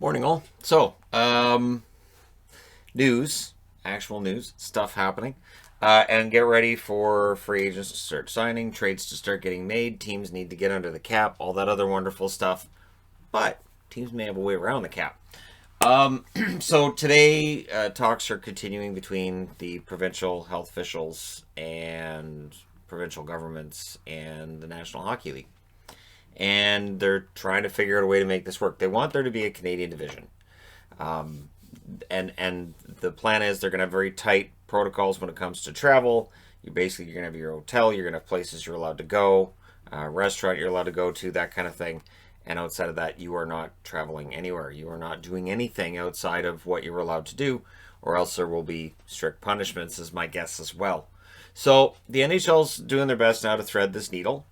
Morning, all. So, news, actual news, stuff happening. And get ready for free agents to start signing, trades to start getting made. Teams need to get under the cap, all that other wonderful stuff. But teams may have a way around the cap. So today, talks are continuing between the provincial health officials and provincial governments and the National Hockey League. And they're trying to figure out a way to make this work. They want there to be a Canadian division. And the plan is they're going to have very tight protocols when it comes to travel. You're going to have your hotel, you're going to have places you're allowed to go, restaurant you're allowed to go to, that kind of thing. And outside of that, you are not traveling anywhere. You are not doing anything outside of what you're allowed to do, or else there will be strict punishments, is my guess as well. So the NHL's doing their best now to thread this needle.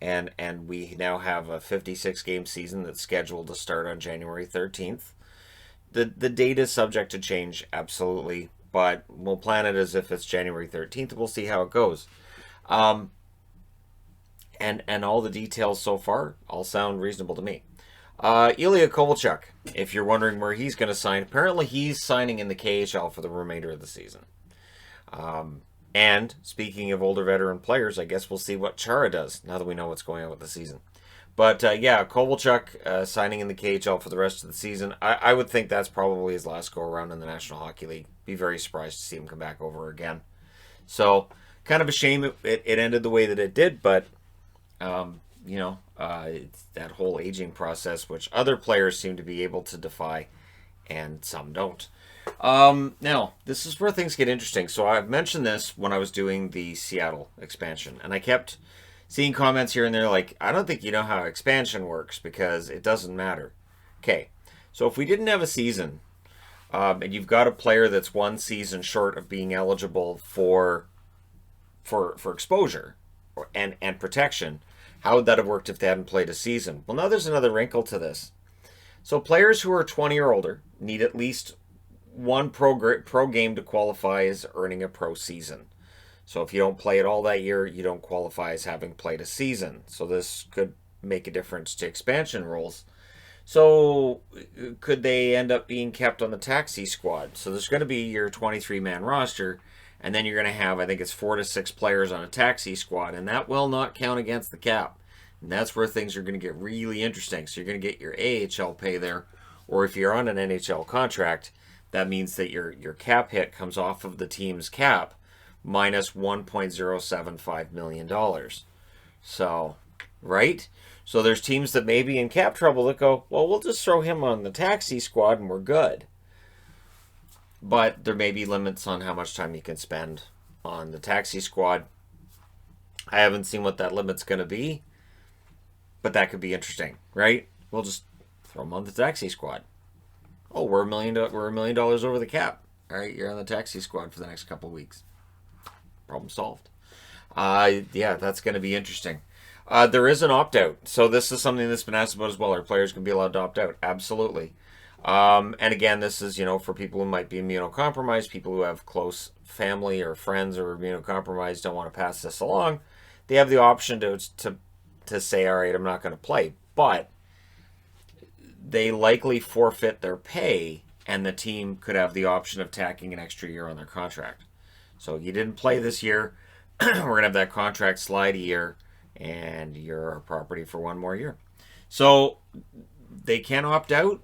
And we now have a 56-game season that's scheduled to start on January 13th. The date is subject to change, absolutely, but we'll plan it as if it's January 13th. We'll see how it goes. And all the details so far all sound reasonable to me. Ilya Kovalchuk, if you're wondering where he's going to sign, apparently he's signing in the KHL for the remainder of the season. And speaking of older veteran players, I guess we'll see what Chara does now that we know what's going on with the season. But yeah, Kovalchuk signing in the KHL for the rest of the season. I would think that's probably his last go around in the National Hockey League. Be very surprised to see him come back over again. So kind of a shame it ended the way that it did, but it's that whole aging process, which other players seem to be able to defy, and some don't. Now, this is where things get interesting. So I've mentioned this when I was doing the Seattle expansion, and I kept seeing comments here and there like, I don't think you know how expansion works because it doesn't matter. Okay, so if we didn't have a season, and you've got a player that's one season short of being eligible for exposure and protection, how would that have worked if they hadn't played a season? Well, now there's another wrinkle to this. So players who are 20 or older need at least one pro game to qualify as earning a pro season. So if you don't play it all that year, you don't qualify as having played a season. So this could make a difference to expansion rules. So could they end up being kept on the taxi squad? So there's going to be your 23-man roster, and then you're going to have, I think it's 4 to 6 players on a taxi squad, and that will not count against the cap. And that's where things are going to get really interesting. So you're going to get your AHL pay there, or if you're on an NHL contract, that means that your cap hit comes off of the team's cap minus $1.075 million. So, right? So there's teams that may be in cap trouble that go, well, we'll just throw him on the taxi squad and we're good. But there may be limits on how much time you can spend on the taxi squad. I haven't seen what that limit's going to be, but that could be interesting, right? We'll just throw him on the taxi squad. Oh, we're $1 million over the cap. All right, you're on the taxi squad for the next couple of weeks. Problem solved. Yeah, that's going to be interesting. There is an opt-out. So this is something that's been asked about as well. Are players going to be allowed to opt out? Absolutely. And again, this is, for people who might be immunocompromised, people who have close family or friends or immunocompromised, don't want to pass this along. They have the option to say, all right, I'm not going to play. But they likely forfeit their pay, and the team could have the option of tacking an extra year on their contract. So you didn't play this year, we're going to have that contract slide a year, and you're our property for one more year. So they can opt out.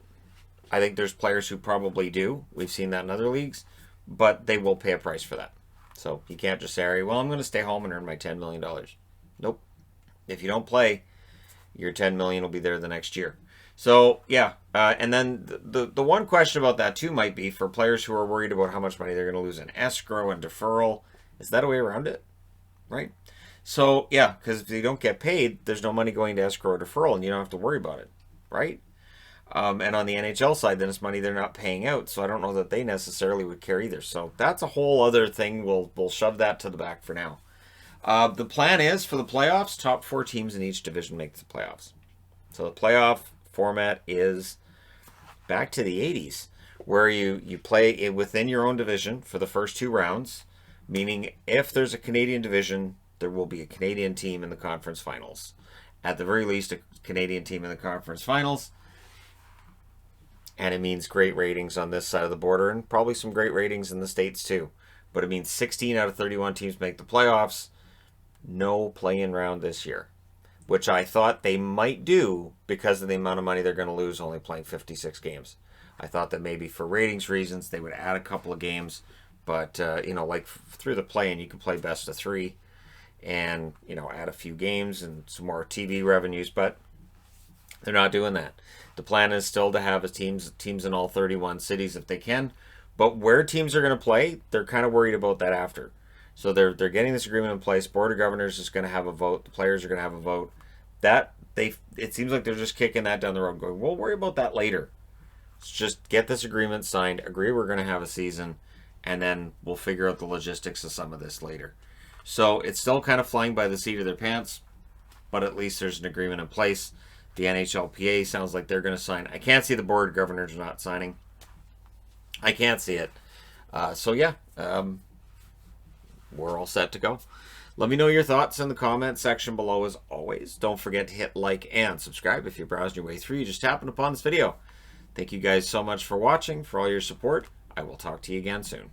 I think there's players who probably do. We've seen that in other leagues, but they will pay a price for that. So you can't just say, well, I'm going to stay home and earn my $10 million. Nope. If you don't play, your $10 million will be there the next year. So, yeah, and then the one question about that, too, might be for players who are worried about how much money they're going to lose in escrow and deferral. Is that a way around it? Right? So, yeah, because if you don't get paid, there's no money going to escrow or deferral, and you don't have to worry about it, right? And on the NHL side, then it's money they're not paying out, so I don't know that they necessarily would care either. So that's a whole other thing. We'll shove that to the back for now. The plan is, for the playoffs, top 4 teams in each division make the playoffs. So the playoff format is back to the 80s, where you play within your own division for the first 2 rounds, meaning if there's a Canadian division, there will be a Canadian team in the conference finals. At the very least, a Canadian team in the conference finals. and it means great ratings on this side of the border and probably some great ratings in the States too. But it means 16 out of 31 teams make the playoffs. No play-in round this year, which I thought they might do because of the amount of money they're going to lose only playing 56 games. I thought that maybe for ratings reasons they would add a couple of games, but like through the play-in you can play best of 3 and add a few games and some more TV revenues, but they're not doing that. The plan is still to have teams in all 31 cities if they can, but where teams are going to play, they're kind of worried about that after. So they're getting this agreement in place. Board of Governors is going to have a vote. The players are going to have a vote. It seems like they're just kicking that down the road, going, we'll worry about that later. Let's just get this agreement signed, agree we're going to have a season, and then we'll figure out the logistics of some of this later. So it's still kind of flying by the seat of their pants, but at least there's an agreement in place. The NHLPA sounds like they're going to sign. I can't see the Board of Governors not signing. I can't see it. We're all set to go. Let me know your thoughts in the comment section below as always. Don't forget to hit like and subscribe if you're browsing your way through. You just happened upon this video. Thank you guys so much for watching, for all your support. I will talk to you again soon.